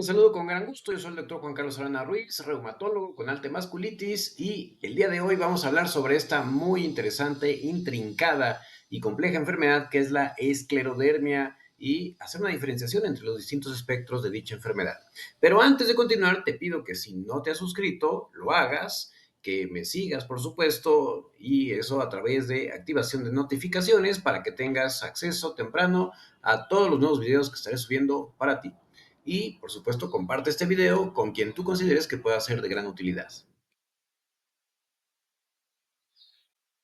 Te saludo con gran gusto. Yo soy el doctor Juan Carlos Arana Ruiz, reumatólogo con alta masculitis, y el día de hoy vamos a hablar sobre esta muy interesante, intrincada y compleja enfermedad que es la esclerodermia y hacer una diferenciación entre los distintos espectros de dicha enfermedad. Pero antes de continuar, te pido que si no te has suscrito, lo hagas, que me sigas, por supuesto, y eso a través de activación de notificaciones para que tengas acceso temprano a todos los nuevos videos que estaré subiendo para ti. Y, por supuesto, comparte este video con quien tú consideres que pueda ser de gran utilidad.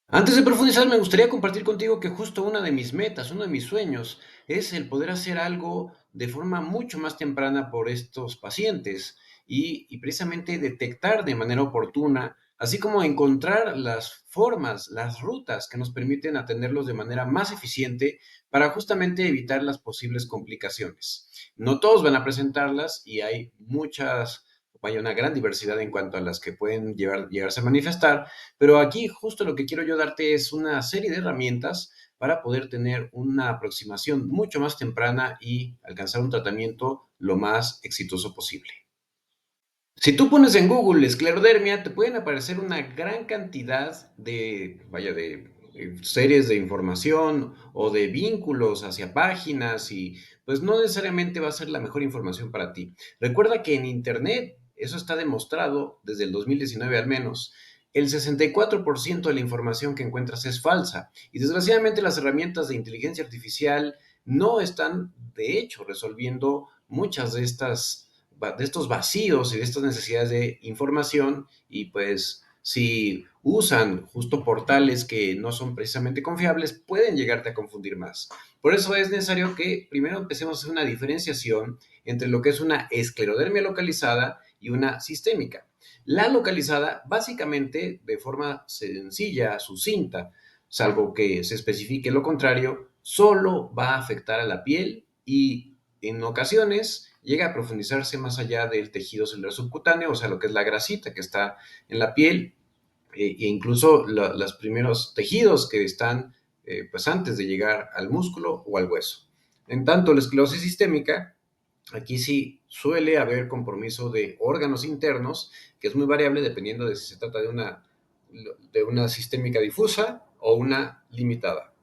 Antes de profundizar, me gustaría compartir contigo que justo una de mis metas, uno de mis sueños, es el poder hacer algo de forma mucho más temprana por estos pacientes y precisamente detectar de manera oportuna, así como encontrar las formas, las rutas que nos permiten atenderlos de manera más eficiente para justamente evitar las posibles complicaciones. No todos van a presentarlas y hay una gran diversidad en cuanto a las que pueden llegarse a manifestar, pero aquí justo lo que quiero yo darte es una serie de herramientas para poder tener una aproximación mucho más temprana y alcanzar un tratamiento lo más exitoso posible. Si tú pones en Google esclerodermia, te pueden aparecer una gran cantidad de series de información o de vínculos hacia páginas y pues no necesariamente va a ser la mejor información para ti. Recuerda que en Internet, eso está demostrado desde el 2019 al menos, el 64% de la información que encuentras es falsa y desgraciadamente las herramientas de inteligencia artificial no están, de hecho, resolviendo muchas de estos vacíos y de estas necesidades de información, y pues si usan justo portales que no son precisamente confiables, pueden llegarte a confundir más. Por eso es necesario que primero empecemos a hacer una diferenciación entre lo que es una esclerodermia localizada y una sistémica. La localizada, básicamente, de forma sencilla, sucinta, salvo que se especifique lo contrario, solo va a afectar a la piel y en ocasiones llega a profundizarse más allá del tejido celular subcutáneo, o sea, lo que es la grasita que está en la piel, e incluso los primeros tejidos que están pues antes de llegar al músculo o al hueso. En tanto, la esclerosis sistémica, aquí sí suele haber compromiso de órganos internos, que es muy variable dependiendo de si se trata de una sistémica difusa o una limitada.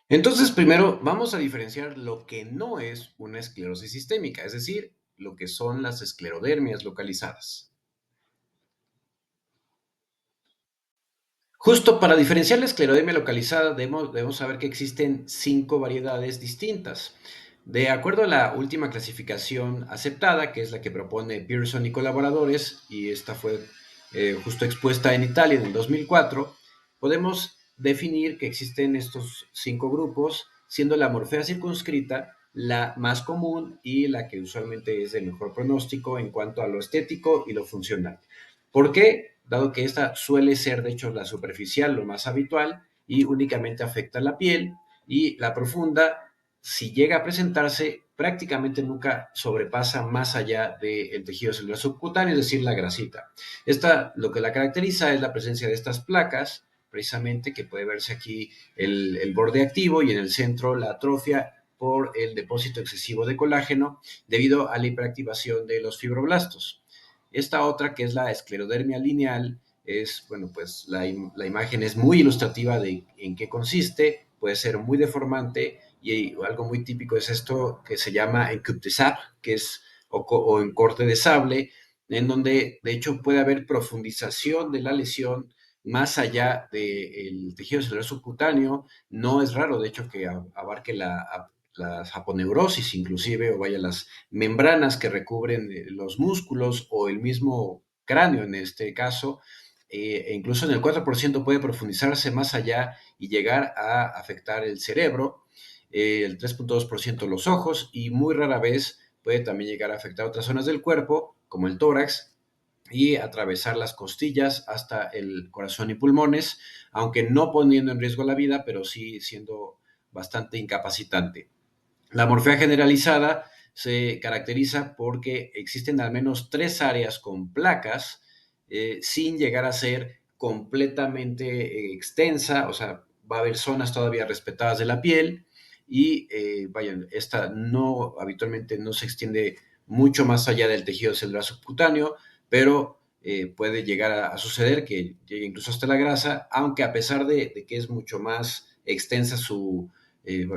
Entonces, primero vamos a diferenciar lo que no es una esclerosis sistémica, es decir, lo que son las esclerodermias localizadas. Justo para diferenciar la esclerodermia localizada debemos saber que existen 5 variedades distintas. De acuerdo a la última clasificación aceptada, que es la que propone Pearson y colaboradores, y esta fue justo expuesta en Italia en el 2004, podemos definir que existen estos 5 grupos, siendo la morfea circunscrita la más común y la que usualmente es de mejor pronóstico en cuanto a lo estético y lo funcional. ¿Por qué? Dado que esta suele ser, de hecho, la superficial, lo más habitual, y únicamente afecta la piel, y la profunda, si llega a presentarse, prácticamente nunca sobrepasa más allá del tejido celular subcutáneo, es decir, la grasita. Esta, lo que la caracteriza es la presencia de estas placas, precisamente, que puede verse aquí el borde activo y en el centro la atrofia por el depósito excesivo de colágeno debido a la hiperactivación de los fibroblastos. Esta otra, que es la esclerodermia lineal, es, bueno, pues la imagen es muy ilustrativa de en qué consiste, puede ser muy deformante y algo muy típico es esto que se llama en coupe de sable, que es o en corte de sable, en donde de hecho puede haber profundización de la lesión más allá del tejido celular subcutáneo. No es raro, de hecho, que abarque las aponeurosis inclusive, o vaya, las membranas que recubren los músculos o el mismo cráneo en este caso, e incluso en el 4% puede profundizarse más allá y llegar a afectar el cerebro, el 3.2% los ojos, y muy rara vez puede también llegar a afectar otras zonas del cuerpo, como el tórax, y atravesar las costillas hasta el corazón y pulmones, aunque no poniendo en riesgo la vida, pero sí siendo bastante incapacitante. La morfea generalizada se caracteriza porque existen al menos 3 áreas con placas, sin llegar a ser completamente extensa, o sea, va a haber zonas todavía respetadas de la piel, y vaya, esta no habitualmente no se extiende mucho más allá del tejido celular subcutáneo, pero puede llegar a suceder que llegue incluso hasta la grasa, aunque a pesar de que es mucho más extensa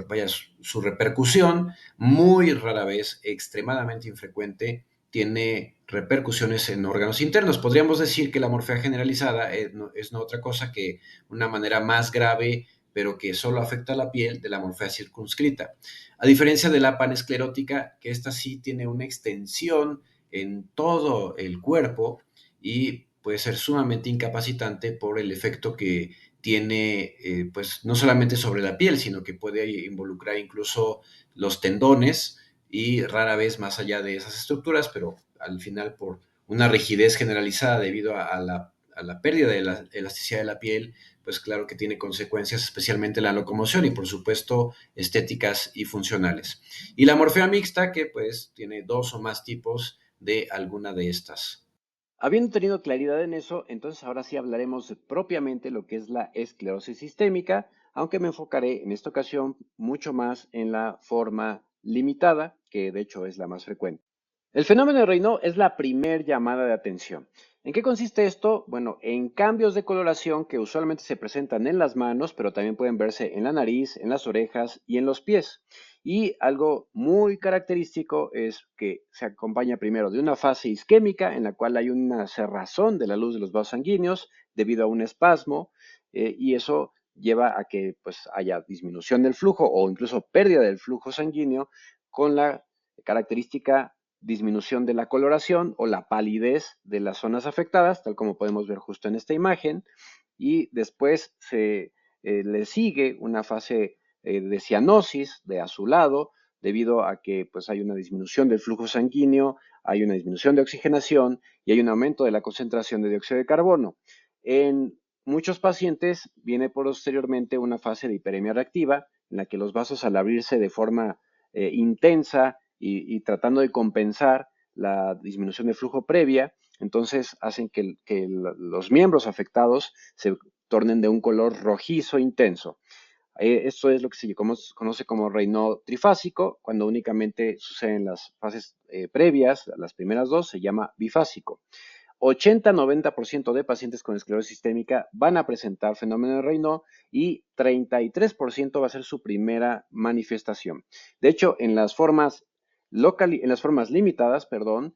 vaya, su repercusión, muy rara vez, extremadamente infrecuente, tiene repercusiones en órganos internos. Podríamos decir que la morfea generalizada es no otra cosa que una manera más grave, pero que solo afecta a la piel, de la morfea circunscrita. A diferencia de la panesclerótica, que esta sí tiene una extensión en todo el cuerpo y puede ser sumamente incapacitante por el efecto que tiene, pues no solamente sobre la piel, sino que puede involucrar incluso los tendones y rara vez más allá de esas estructuras, pero al final por una rigidez generalizada debido a la pérdida de la elasticidad de la piel, pues claro que tiene consecuencias, especialmente en la locomoción y por supuesto estéticas y funcionales. Y la morfea mixta, que pues tiene dos o más tipos de alguna de estas. Habiendo tenido claridad en eso, entonces ahora sí hablaremos de propiamente lo que es la esclerosis sistémica, aunque me enfocaré en esta ocasión mucho más en la forma limitada, que de hecho es la más frecuente. El fenómeno de Raynaud es la primer llamada de atención. ¿En qué consiste esto? Bueno, en cambios de coloración que usualmente se presentan en las manos, pero también pueden verse en la nariz, en las orejas y en los pies. Y algo muy característico es que se acompaña primero de una fase isquémica en la cual hay una cerrazón de la luz de los vasos sanguíneos debido a un espasmo y eso lleva a que pues, haya disminución del flujo o incluso pérdida del flujo sanguíneo con la característica disminución de la coloración o la palidez de las zonas afectadas, tal como podemos ver justo en esta imagen, y después le sigue una fase de cianosis, de azulado, debido a que pues, hay una disminución del flujo sanguíneo, hay una disminución de oxigenación y hay un aumento de la concentración de dióxido de carbono. En muchos pacientes viene posteriormente una fase de hiperemia reactiva, en la que los vasos al abrirse de forma intensa y tratando de compensar la disminución de flujo previa, entonces hacen que los miembros afectados se tornen de un color rojizo intenso. Esto es lo que se conoce como Raynaud trifásico, cuando únicamente suceden las fases previas, las primeras dos, se llama bifásico. 80-90% de pacientes con esclerosis sistémica van a presentar fenómeno de Raynaud y 33% va a ser su primera manifestación. De hecho, en las formas limitadas, perdón,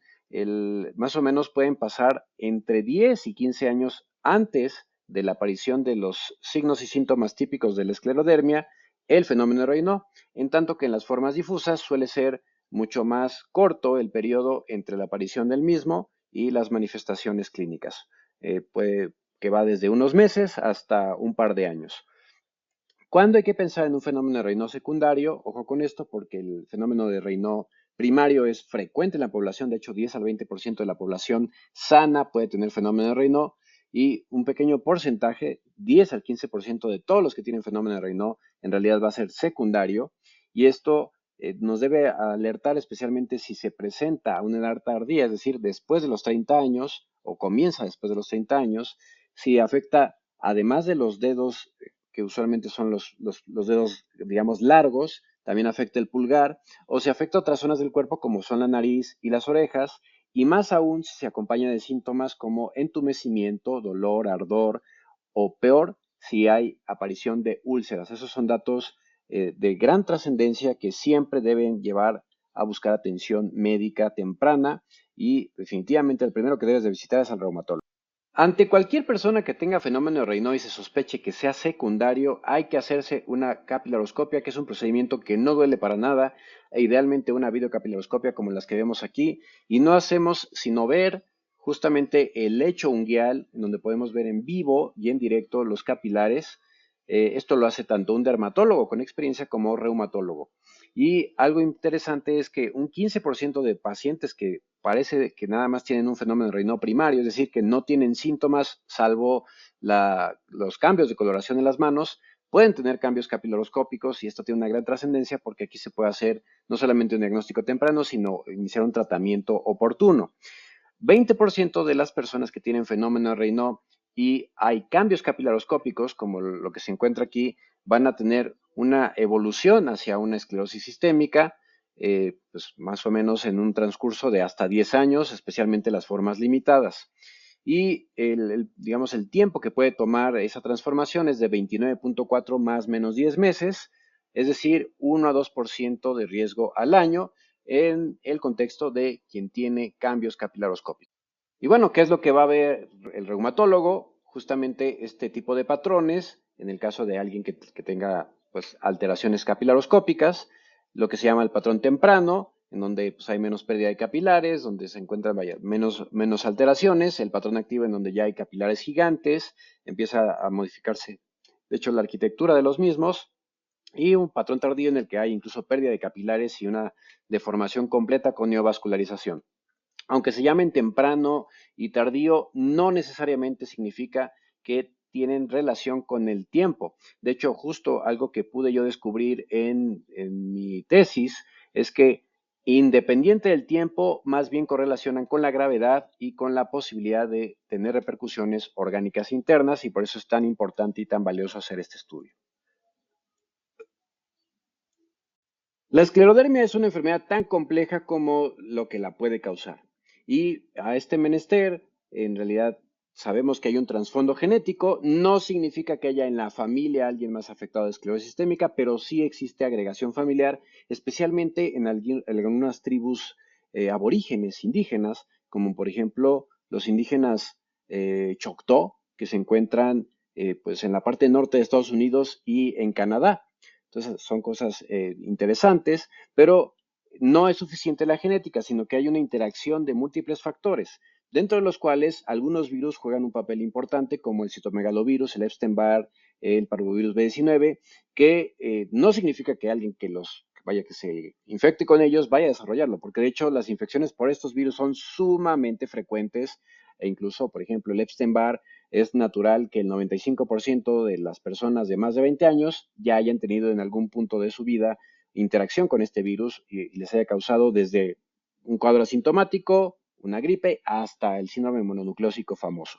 más o menos pueden pasar entre 10 y 15 años antes de la aparición de los signos y síntomas típicos de la esclerodermia, el fenómeno de Raynaud, en tanto que en las formas difusas suele ser mucho más corto el periodo entre la aparición del mismo y las manifestaciones clínicas, que va desde unos meses hasta un par de años. ¿Cuándo hay que pensar en un fenómeno de Raynaud secundario? Ojo con esto, porque el fenómeno de Raynaud primario es frecuente en la población, de hecho 10 al 20% de la población sana puede tener fenómeno de Raynaud y un pequeño porcentaje, 10 al 15% de todos los que tienen fenómeno de Raynaud en realidad va a ser secundario y esto nos debe alertar especialmente si se presenta a una edad tardía, es decir, después de los 30 años o comienza después de los 30 años, si afecta además de los dedos que usualmente son los dedos, digamos, largos, también afecta el pulgar, o se afecta otras zonas del cuerpo como son la nariz y las orejas, y más aún si se acompaña de síntomas como entumecimiento, dolor, ardor, o peor, si hay aparición de úlceras. Esos son datos de gran trascendencia que siempre deben llevar a buscar atención médica temprana y definitivamente el primero que debes de visitar es al reumatólogo. Ante cualquier persona que tenga fenómeno de Raynaud y se sospeche que sea secundario, hay que hacerse una capilaroscopia, que es un procedimiento que no duele para nada, e idealmente una videocapilaroscopia como las que vemos aquí, y no hacemos sino ver justamente el lecho unguial, en donde podemos ver en vivo y en directo los capilares. Esto lo hace tanto un dermatólogo con experiencia como reumatólogo. Y algo interesante es que un 15% de pacientes que parece que nada más tienen un fenómeno de Raynaud primario, es decir, que no tienen síntomas salvo los cambios de coloración en las manos, pueden tener cambios capilaroscópicos y esto tiene una gran trascendencia porque aquí se puede hacer no solamente un diagnóstico temprano, sino iniciar un tratamiento oportuno. 20% de las personas que tienen fenómeno de Raynaud y hay cambios capilaroscópicos, como lo que se encuentra aquí, van a tener una evolución hacia una esclerosis sistémica, pues más o menos en un transcurso de hasta 10 años, especialmente las formas limitadas. Y digamos, el tiempo que puede tomar esa transformación es de 29.4 más menos 10 meses, es decir, 1 a 2% de riesgo al año en el contexto de quien tiene cambios capilaroscópicos. Y bueno, ¿qué es lo que va a ver el reumatólogo? Justamente este tipo de patrones, en el caso de alguien que tenga pues, alteraciones capilaroscópicas, lo que se llama el patrón temprano, en donde pues, hay menos pérdida de capilares, donde se encuentran menos alteraciones, el patrón activo en donde ya hay capilares gigantes, empieza a modificarse, de hecho, la arquitectura de los mismos, y un patrón tardío en el que hay incluso pérdida de capilares y una deformación completa con neovascularización. Aunque se llamen temprano y tardío, no necesariamente significa que tienen relación con el tiempo. De hecho, justo algo que pude yo descubrir en mi tesis es que independiente del tiempo, más bien correlacionan con la gravedad y con la posibilidad de tener repercusiones orgánicas internas, y por eso es tan importante y tan valioso hacer este estudio. La esclerodermia es una enfermedad tan compleja como lo que la puede causar. Y a este menester, en realidad, sabemos que hay un trasfondo genético. No significa que haya en la familia alguien más afectado de esclerosis sistémica, pero sí existe agregación familiar, especialmente en algunas tribus aborígenes, indígenas, como por ejemplo los indígenas Choctaw, que se encuentran pues en la parte norte de Estados Unidos y en Canadá. Entonces son cosas interesantes, pero no es suficiente la genética, sino que hay una interacción de múltiples factores, dentro de los cuales algunos virus juegan un papel importante, como el citomegalovirus, el Epstein-Barr, el parvovirus B19, que no significa que alguien que se infecte con ellos vaya a desarrollarlo, porque de hecho las infecciones por estos virus son sumamente frecuentes e incluso, por ejemplo, el Epstein-Barr es natural que el 95% de las personas de más de 20 años ya hayan tenido en algún punto de su vida interacción con este virus y les haya causado desde un cuadro asintomático, una gripe, hasta el síndrome mononucleósico famoso.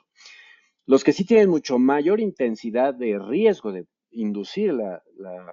Los que sí tienen mucho mayor intensidad de riesgo de inducir la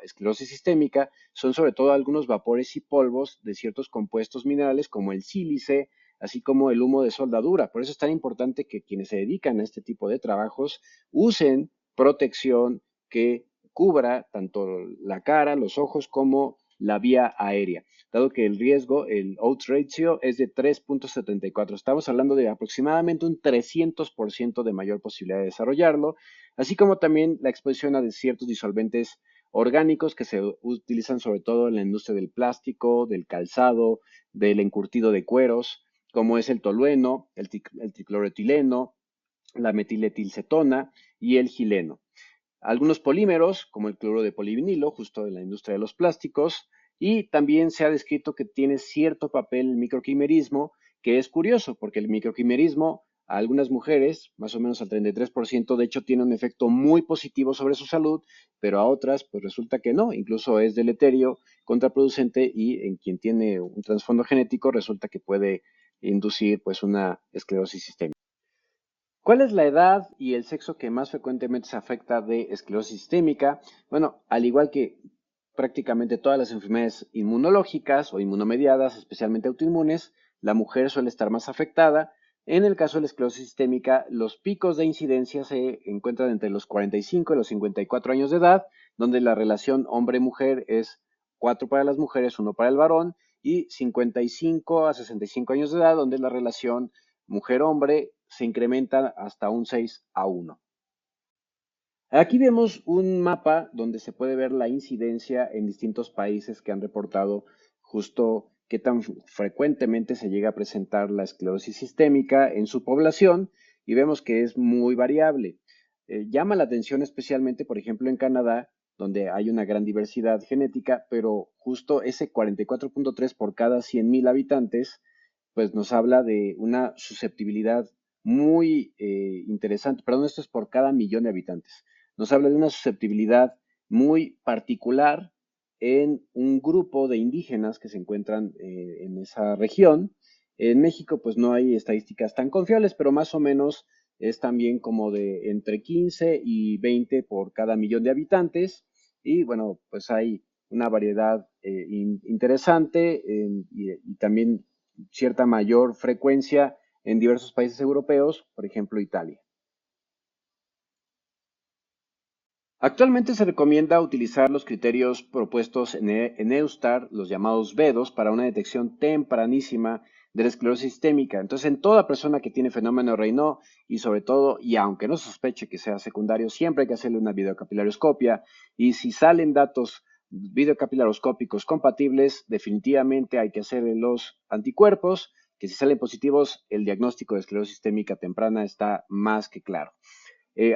esclerosis sistémica son sobre todo algunos vapores y polvos de ciertos compuestos minerales como el sílice, así como el humo de soldadura. Por eso es tan importante que quienes se dedican a este tipo de trabajos usen protección que cubra tanto la cara, los ojos, como la vía aérea, dado que el riesgo, el odds ratio, es de 3.74. Estamos hablando de aproximadamente un 300% de mayor posibilidad de desarrollarlo, así como también la exposición a ciertos disolventes orgánicos que se utilizan sobre todo en la industria del plástico, del calzado, del encurtido de cueros, como es el tolueno, el tricloroetileno, la metiletilcetona y el gileno. Algunos polímeros, como el cloruro de polivinilo, justo en la industria de los plásticos, y también se ha descrito que tiene cierto papel el microquimerismo, que es curioso, porque el microquimerismo a algunas mujeres, más o menos al 33%, de hecho tiene un efecto muy positivo sobre su salud, pero a otras pues resulta que no, incluso es deleterio, contraproducente, y en quien tiene un trasfondo genético resulta que puede inducir pues una esclerosis sistémica. ¿Cuál es la edad y el sexo que más frecuentemente se afecta de esclerosis sistémica? Bueno, al igual que prácticamente todas las enfermedades inmunológicas o inmunomediadas, especialmente autoinmunes, la mujer suele estar más afectada. En el caso de la esclerosis sistémica, los picos de incidencia se encuentran entre los 45 y los 54 años de edad, donde la relación hombre-mujer es 4 para las mujeres, 1 para el varón, y 55 a 65 años de edad, donde la relación mujer-hombre se incrementa hasta un 6:1. Aquí vemos un mapa donde se puede ver la incidencia en distintos países que han reportado justo qué tan frecuentemente se llega a presentar la esclerosis sistémica en su población, y vemos que es muy variable. Llama la atención especialmente, por ejemplo, en Canadá, donde hay una gran diversidad genética, pero justo ese 44.3 por cada 100,000 habitantes, pues nos habla de una susceptibilidad muy interesante. Perdón, esto es por cada millón de habitantes. Nos habla de una susceptibilidad muy particular en un grupo de indígenas que se encuentran en esa región. En México, pues no hay estadísticas tan confiables, pero más o menos es también como de entre 15 y 20 por cada millón de habitantes. y bueno, pues hay una variedad interesante y también cierta mayor frecuencia en diversos países europeos, por ejemplo Italia. Actualmente se recomienda utilizar los criterios propuestos en EUSTAR, los llamados VEDOS, para una detección tempranísima de la esclerosis sistémica. Entonces, en toda persona que tiene fenómeno de Raynaud y sobre todo, y aunque no sospeche que sea secundario, siempre hay que hacerle una videocapilaroscopia y si salen datos videocapilaroscópicos compatibles, definitivamente hay que hacerle los anticuerpos, que si salen positivos, el diagnóstico de esclerosis sistémica temprana está más que claro.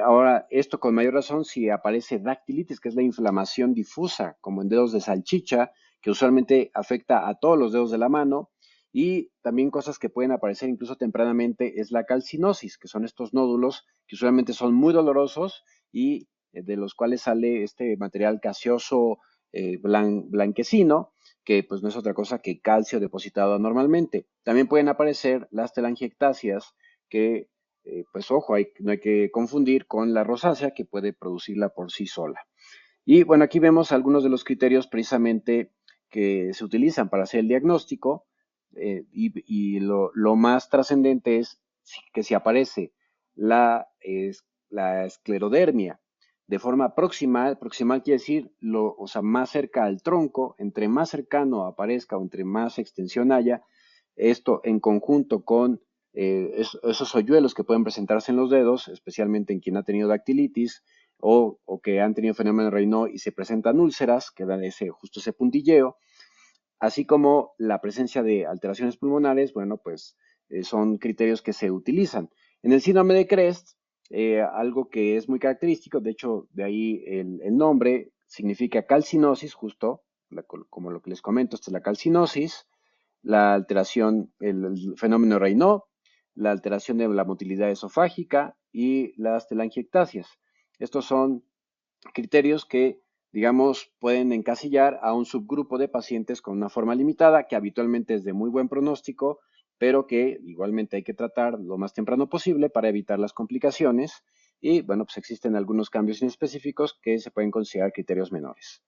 Ahora, esto con mayor razón si aparece dactilitis, que es la inflamación difusa, como en dedos de salchicha, que usualmente afecta a todos los dedos de la mano. Y también cosas que pueden aparecer incluso tempranamente es la calcinosis, que son estos nódulos que usualmente son muy dolorosos y de los cuales sale este material gaseoso blanquecino, que pues no es otra cosa que calcio depositado anormalmente. También pueden aparecer las telangiectasias, que pues ojo, no hay que confundir con la rosácea que puede producirla por sí sola. Y bueno, aquí vemos algunos de los criterios precisamente que se utilizan para hacer el diagnóstico y lo más trascendente es que si aparece la esclerodermia de forma proximal, proximal quiere decir o sea, más cerca al tronco, entre más cercano aparezca o entre más extensión haya, esto en conjunto con esos hoyuelos que pueden presentarse en los dedos, especialmente en quien ha tenido dactilitis o que han tenido fenómeno de Raynaud y se presentan úlceras, que dan justo ese puntilleo, así como la presencia de alteraciones pulmonares, bueno, pues son criterios que se utilizan. En el síndrome de Crest, algo que es muy característico, de hecho, de ahí el nombre, significa calcinosis, justo como lo que les comento, esta es la calcinosis, la alteración, el fenómeno Raynaud, la alteración de la motilidad esofágica y las telangiectasias. Estos son criterios que, digamos, pueden encasillar a un subgrupo de pacientes con una forma limitada, que habitualmente es de muy buen pronóstico, pero que igualmente hay que tratar lo más temprano posible para evitar las complicaciones. Y bueno, pues existen algunos cambios inespecíficos que se pueden considerar criterios menores.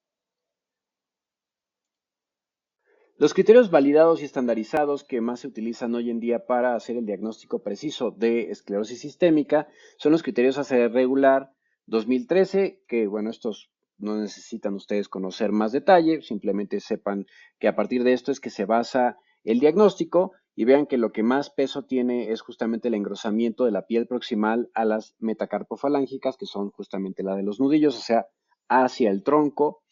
Los criterios validados y estandarizados que más se utilizan hoy en día para hacer el diagnóstico preciso de esclerosis sistémica son los criterios ACR regular 2013, que bueno, estos no necesitan ustedes conocer más detalle, simplemente sepan que a partir de esto es que se basa el diagnóstico y vean que lo que más peso tiene es justamente el engrosamiento de la piel proximal a las metacarpofalángicas, que son justamente la de los nudillos, o sea, hacia el tronco,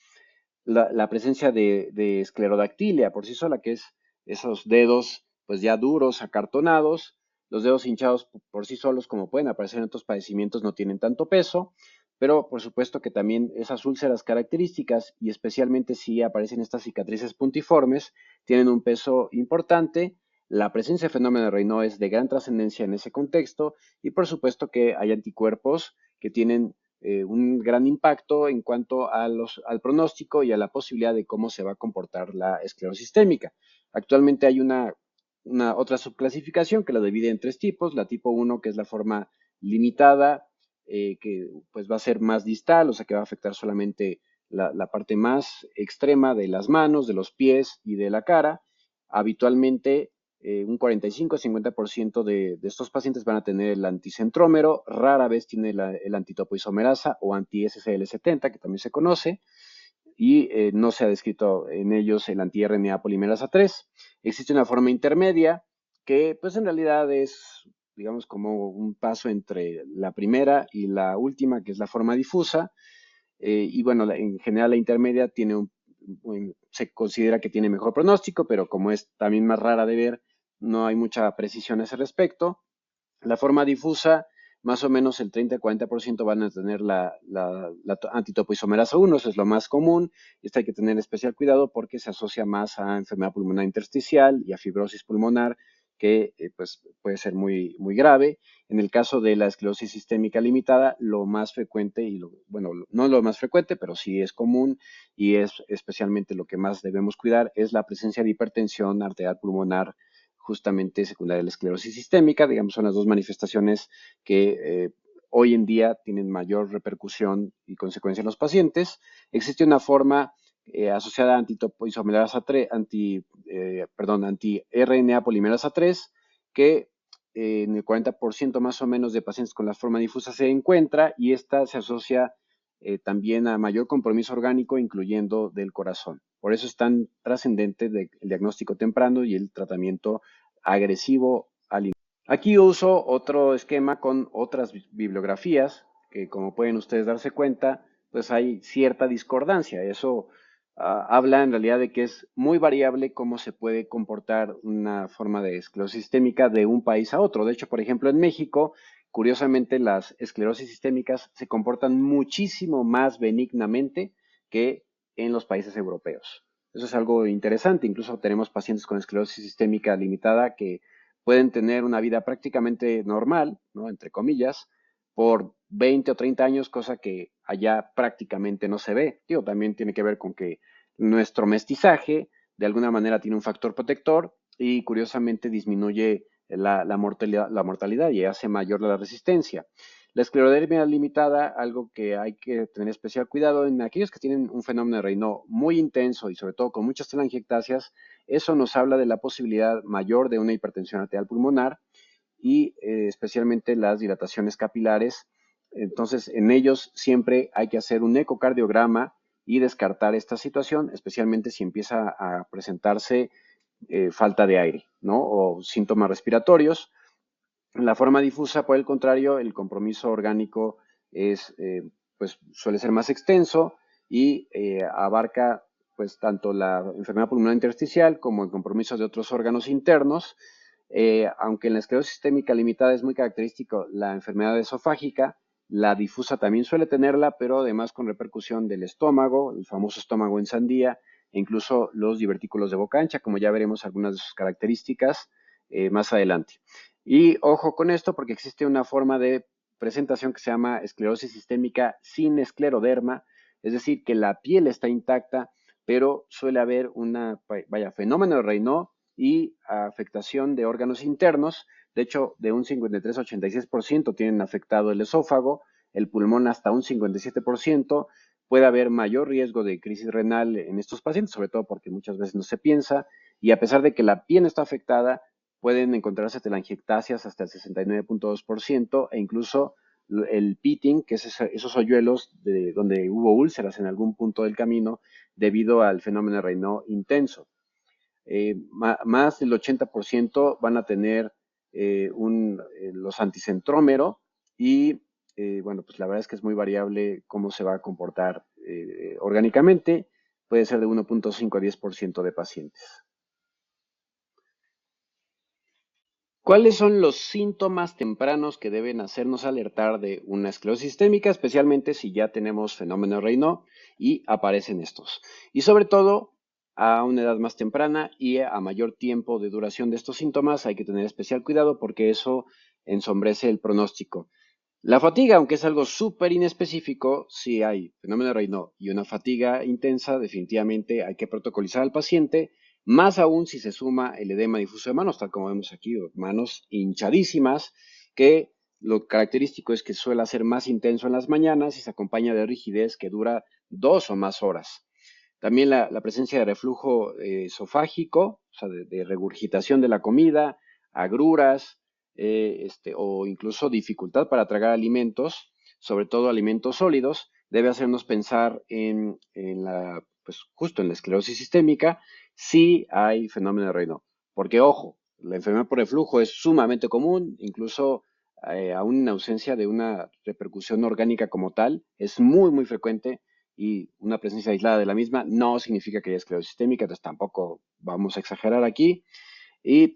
la presencia de esclerodactilia por sí sola, que es esos dedos pues ya duros, acartonados, los dedos hinchados por sí solos, como pueden aparecer en otros padecimientos, no tienen tanto peso, pero por supuesto que también esas úlceras características, y especialmente si aparecen estas cicatrices puntiformes, tienen un peso importante. La presencia de fenómeno de Raynaud es de gran trascendencia en ese contexto, y por supuesto que hay anticuerpos que tienen un gran impacto en cuanto al pronóstico y a la posibilidad de cómo se va a comportar la esclerosis sistémica. Actualmente hay una otra subclasificación que la divide en tres tipos. La tipo 1, que es la forma limitada, que pues va a ser más distal, o sea que va a afectar solamente la parte más extrema de las manos, de los pies y de la cara. Habitualmente un 45-50% de estos pacientes van a tener el anticentrómero, rara vez tiene el antitopoisomerasa o anti-SCL70, que también se conoce, y no se ha descrito en ellos el anti-RNA polimerasa 3. Existe una forma intermedia que pues en realidad es, digamos, como un paso entre la primera y la última, que es la forma difusa, y bueno, en general la intermedia se considera que tiene mejor pronóstico, pero como es también más rara de ver, no hay mucha precisión a ese respecto. La forma difusa, más o menos el 30-40% van a tener la antitopoisomerasa 1, eso es lo más común, y esto hay que tener especial cuidado porque se asocia más a enfermedad pulmonar intersticial y a fibrosis pulmonar, que pues puede ser muy, muy grave. En el caso de la esclerosis sistémica limitada, lo más frecuente, bueno, no lo más frecuente, pero sí es común y es especialmente lo que más debemos cuidar, es la presencia de hipertensión arterial pulmonar justamente secundaria a la esclerosis sistémica, digamos, son las dos manifestaciones que hoy en día tienen mayor repercusión y consecuencia en los pacientes. Existe una forma asociada a antitopoisomerasa 3, anti-RNA polimerasa 3, que en el 40% más o menos de pacientes con la forma difusa se encuentra, y esta se asocia también a mayor compromiso orgánico, incluyendo del corazón. Por eso es tan trascendente el diagnóstico temprano y el tratamiento agresivo al inicio. Aquí uso otro esquema con otras bibliografías que, como pueden ustedes darse cuenta, pues hay cierta discordancia. Eso habla en realidad de que es muy variable cómo se puede comportar una forma de esclerosis sistémica de un país a otro. De hecho, por ejemplo, en México, curiosamente, las esclerosis sistémicas se comportan muchísimo más benignamente que en los países europeos. Eso es algo interesante. Incluso tenemos pacientes con esclerosis sistémica limitada que pueden tener una vida prácticamente normal, ¿no? Entre comillas, por 20 o 30 años, cosa que allá prácticamente no se ve. Digo, también tiene que ver con que nuestro mestizaje de alguna manera tiene un factor protector y curiosamente disminuye la mortalidad y hace mayor la resistencia. La esclerodermia limitada, algo que hay que tener especial cuidado en aquellos que tienen un fenómeno de Raynaud muy intenso y sobre todo con muchas telangiectasias. Eso nos habla de la posibilidad mayor de una hipertensión arterial pulmonar y especialmente las dilataciones capilares. Entonces, en ellos siempre hay que hacer un ecocardiograma y descartar esta situación, especialmente si empieza a presentarse falta de aire, ¿no? O síntomas respiratorios. En la forma difusa, por el contrario, el compromiso orgánico pues suele ser más extenso y abarca pues tanto la enfermedad pulmonar intersticial como el compromiso de otros órganos internos. Aunque en la esclerosis sistémica limitada es muy característico la enfermedad esofágica, la difusa también suele tenerla, pero además con repercusión del estómago, el famoso estómago en sandía, e incluso los divertículos de boca ancha, como ya veremos algunas de sus características más adelante. Y ojo con esto porque existe una forma de presentación que se llama esclerosis sistémica sin escleroderma, es decir, que la piel está intacta, pero suele haber fenómeno de Raynaud y afectación de órganos internos. De hecho, de un 53 a 86% tienen afectado el esófago, el pulmón hasta un 57%. Puede haber mayor riesgo de crisis renal en estos pacientes, sobre todo porque muchas veces no se piensa, y a pesar de que la piel está afectada, pueden encontrarse telangiectasias hasta el 69.2% e incluso el pitting, que es esos hoyuelos donde hubo úlceras en algún punto del camino debido al fenómeno de Raynaud intenso. Más del 80% van a tener los anticentrómero y bueno, pues la verdad es que es muy variable cómo se va a comportar orgánicamente. Puede ser de 1.5 a 10% de pacientes. ¿Cuáles son los síntomas tempranos que deben hacernos alertar de una esclerosis sistémica, especialmente si ya tenemos fenómeno de Raynaud y aparecen estos? Y sobre todo, a una edad más temprana y a mayor tiempo de duración de estos síntomas, hay que tener especial cuidado porque eso ensombrece el pronóstico. La fatiga, aunque es algo súper inespecífico, si hay fenómeno de Raynaud y una fatiga intensa, definitivamente hay que protocolizar al paciente, más aún si se suma el edema difuso de manos, tal como vemos aquí, manos hinchadísimas, que lo característico es que suele ser más intenso en las mañanas y se acompaña de rigidez que dura 2 o más horas. También la presencia de reflujo esofágico, o sea, de regurgitación de la comida, agruras, o incluso dificultad para tragar alimentos, sobre todo alimentos sólidos, debe hacernos pensar pues justo en la esclerosis sistémica, si hay fenómeno de Raynaud. Porque, ojo, la enfermedad por reflujo es sumamente común, incluso aún en ausencia de una repercusión orgánica como tal, es muy, muy frecuente, y una presencia aislada de la misma no significa que haya esclerosis sistémica, entonces tampoco vamos a exagerar aquí.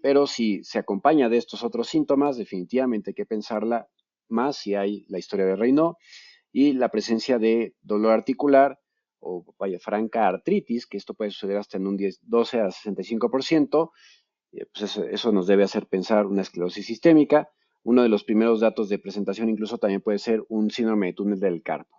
Pero si se acompaña de estos otros síntomas, definitivamente hay que pensarla más si hay la historia de Raynaud y la presencia de dolor articular o vaya franca artritis, que esto puede suceder hasta en un 12 a 65%, pues eso nos debe hacer pensar una esclerosis sistémica. Uno de los primeros datos de presentación incluso también puede ser un síndrome de túnel del carpo.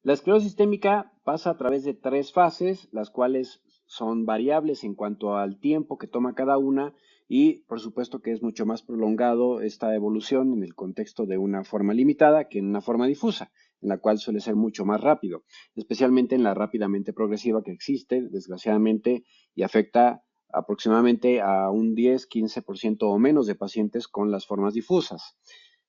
La esclerosis sistémica pasa a través de 3 fases, las cuales son variables en cuanto al tiempo que toma cada una y por supuesto que es mucho más prolongado esta evolución en el contexto de una forma limitada que en una forma difusa, en la cual suele ser mucho más rápido, especialmente en la rápidamente progresiva que existe, desgraciadamente, y afecta aproximadamente a un 10-15% o menos de pacientes con las formas difusas.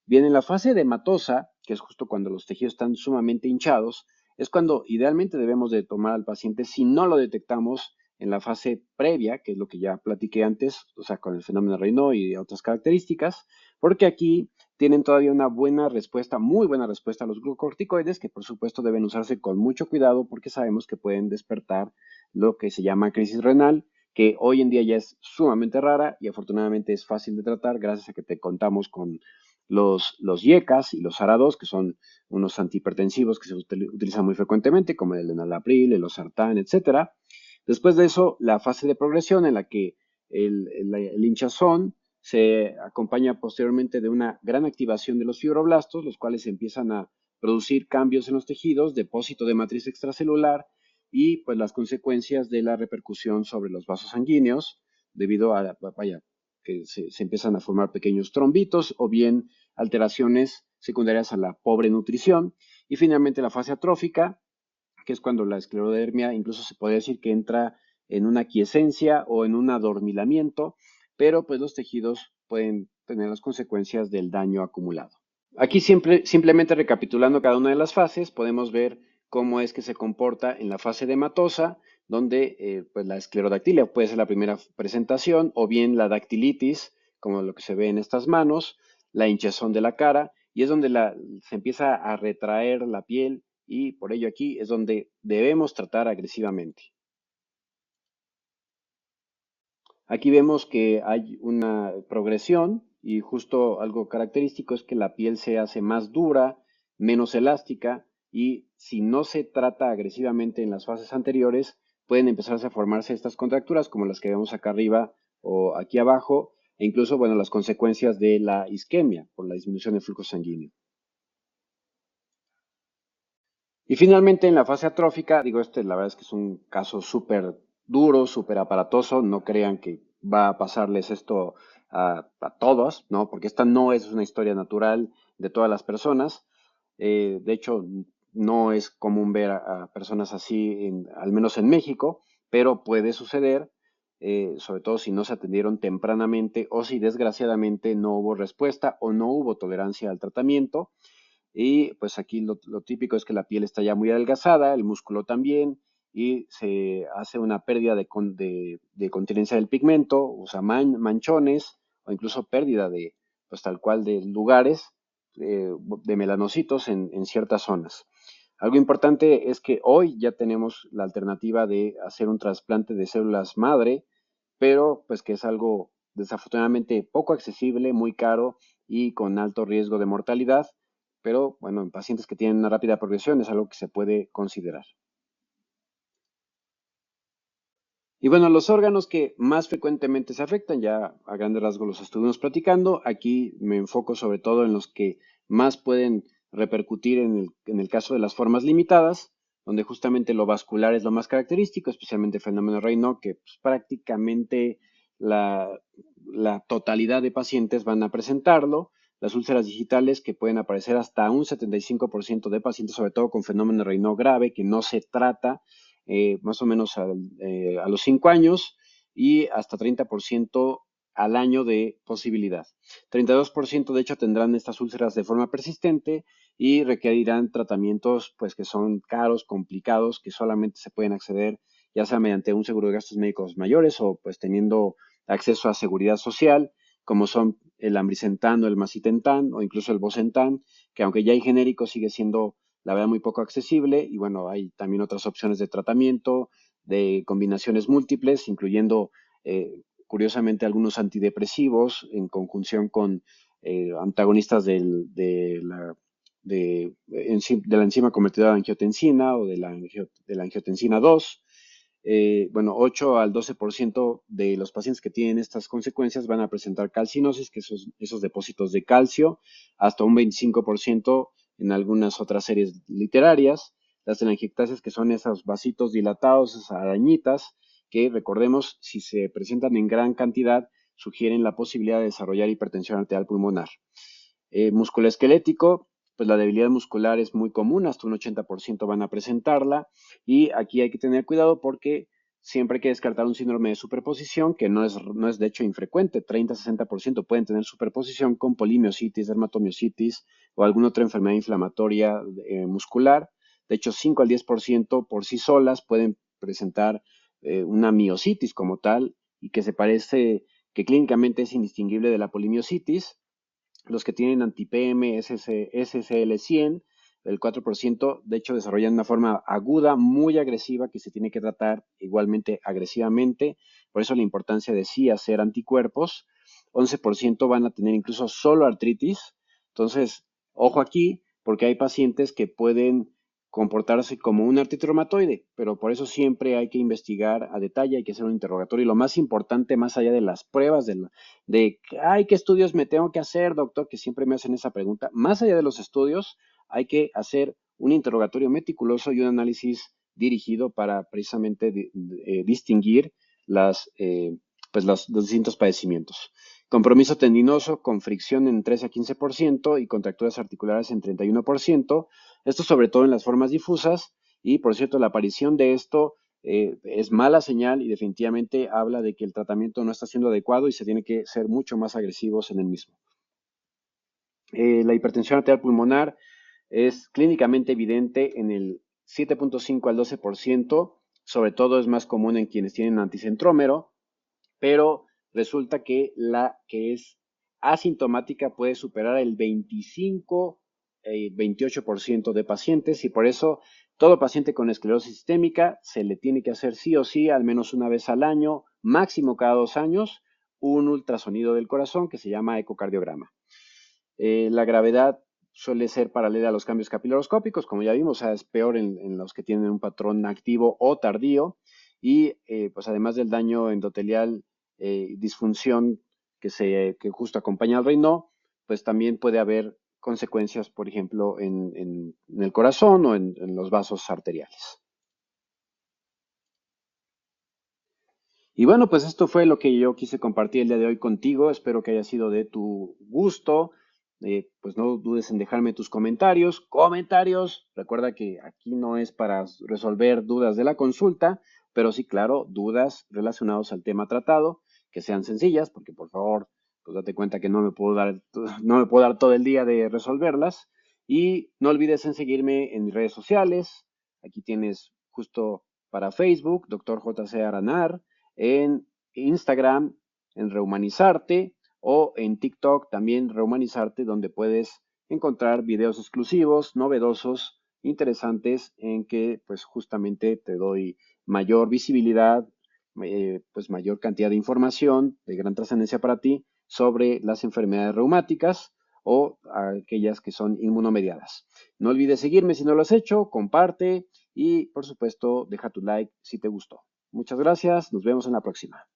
Bien, en la fase de matosa, que es justo cuando los tejidos están sumamente hinchados, es cuando idealmente debemos de tomar al paciente si no lo detectamos en la fase previa, que es lo que ya platiqué antes, o sea, con el fenómeno Raynaud y otras características, porque aquí tienen todavía una buena respuesta, muy buena respuesta a los glucocorticoides, que por supuesto deben usarse con mucho cuidado porque sabemos que pueden despertar lo que se llama crisis renal, que hoy en día ya es sumamente rara y afortunadamente es fácil de tratar gracias a que te contamos con los IECAS y los ARA2, que son unos antihipertensivos que se utilizan muy frecuentemente, como el enalapril, el losartán, etcétera. Después de eso, la fase de progresión en la que el hinchazón se acompaña posteriormente de una gran activación de los fibroblastos, los cuales empiezan a producir cambios en los tejidos, depósito de matriz extracelular y pues las consecuencias de la repercusión sobre los vasos sanguíneos debido a, vaya, que se empiezan a formar pequeños trombitos o bien alteraciones secundarias a la pobre nutrición. Y finalmente la fase atrófica, que es cuando la esclerodermia incluso se podría decir que entra en una quiescencia o en un adormilamiento, pero pues los tejidos pueden tener las consecuencias del daño acumulado. Aquí simplemente recapitulando cada una de las fases, podemos ver cómo es que se comporta en la fase de matosa, donde pues la esclerodactilia puede ser la primera presentación, o bien la dactilitis, como lo que se ve en estas manos, la hinchazón de la cara, y es donde se empieza a retraer la piel, y por ello aquí es donde debemos tratar agresivamente. Aquí vemos que hay una progresión y justo algo característico es que la piel se hace más dura, menos elástica y si no se trata agresivamente en las fases anteriores, pueden empezarse a formarse estas contracturas como las que vemos acá arriba o aquí abajo e incluso, bueno, las consecuencias de la isquemia por la disminución del flujo sanguíneo. Y finalmente en la fase atrófica, digo, la verdad es que es un caso súper duro, súper aparatoso, no crean que va a pasarles esto a todos, ¿no? Porque esta no es una historia natural de todas las personas. De hecho, no es común ver a personas así, al menos en México, pero puede suceder, sobre todo si no se atendieron tempranamente o si desgraciadamente no hubo respuesta o no hubo tolerancia al tratamiento. Y pues aquí lo típico es que la piel está ya muy adelgazada, el músculo también, y se hace una pérdida de continencia del pigmento, o sea, manchones, o incluso pérdida de, pues tal cual, de lugares de melanocitos en ciertas zonas. Algo importante es que hoy ya tenemos la alternativa de hacer un trasplante de células madre, pero pues que es algo desafortunadamente poco accesible, muy caro y con alto riesgo de mortalidad, pero bueno, en pacientes que tienen una rápida progresión es algo que se puede considerar. Y bueno, los órganos que más frecuentemente se afectan, ya a grandes rasgos los estuvimos platicando. Aquí me enfoco sobre todo en los que más pueden repercutir en el caso de las formas limitadas, donde justamente lo vascular es lo más característico, especialmente el fenómeno Raynaud, que pues, prácticamente la, la totalidad de pacientes van a presentarlo. Las úlceras digitales que pueden aparecer hasta un 75% de pacientes, sobre todo con fenómeno Raynaud grave, que no se trata más o menos a los 5 años y hasta 30% al año de posibilidad. 32% de hecho tendrán estas úlceras de forma persistente y requerirán tratamientos pues que son caros, complicados, que solamente se pueden acceder ya sea mediante un seguro de gastos médicos mayores o pues teniendo acceso a seguridad social, como son el ambrisentan o el macitentan o incluso el bosentan, que aunque ya hay genérico sigue siendo la verdad muy poco accesible y bueno, hay también otras opciones de tratamiento, de combinaciones múltiples, incluyendo curiosamente algunos antidepresivos en conjunción con antagonistas de la enzima convertidora de angiotensina o de la angiotensina 2. Bueno, 8 al 12% de los pacientes que tienen estas consecuencias van a presentar calcinosis, que esos depósitos de calcio, hasta un 25% en algunas otras series literarias. Las telangiectasias, que son esos vasitos dilatados, esas arañitas, que recordemos, si se presentan en gran cantidad, sugieren la posibilidad de desarrollar hipertensión arterial pulmonar. Musculoesquelético, pues la debilidad muscular es muy común, hasta un 80% van a presentarla, y aquí hay que tener cuidado porque siempre hay que descartar un síndrome de superposición, que no es de hecho infrecuente. 30-60% pueden tener superposición con polimiositis, dermatomiositis o alguna otra enfermedad inflamatoria muscular. De hecho, 5 al 10% por sí solas pueden presentar una miositis como tal, y que se parece, que clínicamente es indistinguible de la polimiositis. Los que tienen anti-PM, SSL100, el 4%, de hecho, desarrollan una forma aguda, muy agresiva, que se tiene que tratar igualmente agresivamente. Por eso la importancia de sí hacer anticuerpos. 11% van a tener incluso solo artritis. Entonces, ojo aquí, porque hay pacientes que pueden comportarse como un artritis reumatoide, pero por eso siempre hay que investigar a detalle, hay que hacer un interrogatorio. Y lo más importante, más allá de las pruebas, ay, ¿qué estudios me tengo que hacer, doctor? Que siempre me hacen esa pregunta. Más allá de los estudios, hay que hacer un interrogatorio meticuloso y un análisis dirigido para precisamente distinguir los distintos padecimientos. Compromiso tendinoso con fricción en 13 a 15% y contracturas articulares en 31%. Esto sobre todo en las formas difusas. Y por cierto, la aparición de esto es mala señal y definitivamente habla de que el tratamiento no está siendo adecuado y se tiene que ser mucho más agresivos en el mismo. La hipertensión arterial pulmonar es clínicamente evidente en el 7.5 al 12%, sobre todo es más común en quienes tienen anticentrómero, pero resulta que la que es asintomática puede superar el 28% de pacientes, y por eso todo paciente con esclerosis sistémica se le tiene que hacer sí o sí, al menos una vez al año, máximo cada 2 años, un ultrasonido del corazón que se llama ecocardiograma. La gravedad suele ser paralela a los cambios capilaroscópicos, como ya vimos, o sea, es peor en los que tienen un patrón activo o tardío, y pues además del daño endotelial, disfunción que justo acompaña al Raynaud, pues también puede haber consecuencias, por ejemplo, en el corazón o en los vasos arteriales. Y bueno, pues esto fue lo que yo quise compartir el día de hoy contigo. Espero que haya sido de tu gusto. Pues no dudes en dejarme tus comentarios. Comentarios. Recuerda que aquí no es para resolver dudas de la consulta, pero sí, claro, dudas relacionadas al tema tratado, que sean sencillas, porque por favor, pues date cuenta que no me puedo dar, no me puedo dar todo el día de resolverlas. Y no olvides en seguirme en mis redes sociales. Aquí tienes justo para Facebook, Dr. J.C. Aranar, en Instagram, en Rehumanizarte, o en TikTok también Rehumanizarte, donde puedes encontrar videos exclusivos, novedosos, interesantes, en que pues justamente te doy mayor visibilidad, pues mayor cantidad de información de gran trascendencia para ti sobre las enfermedades reumáticas o aquellas que son inmunomediadas. No olvides seguirme si no lo has hecho, comparte y por supuesto deja tu like si te gustó. Muchas gracias, nos vemos en la próxima.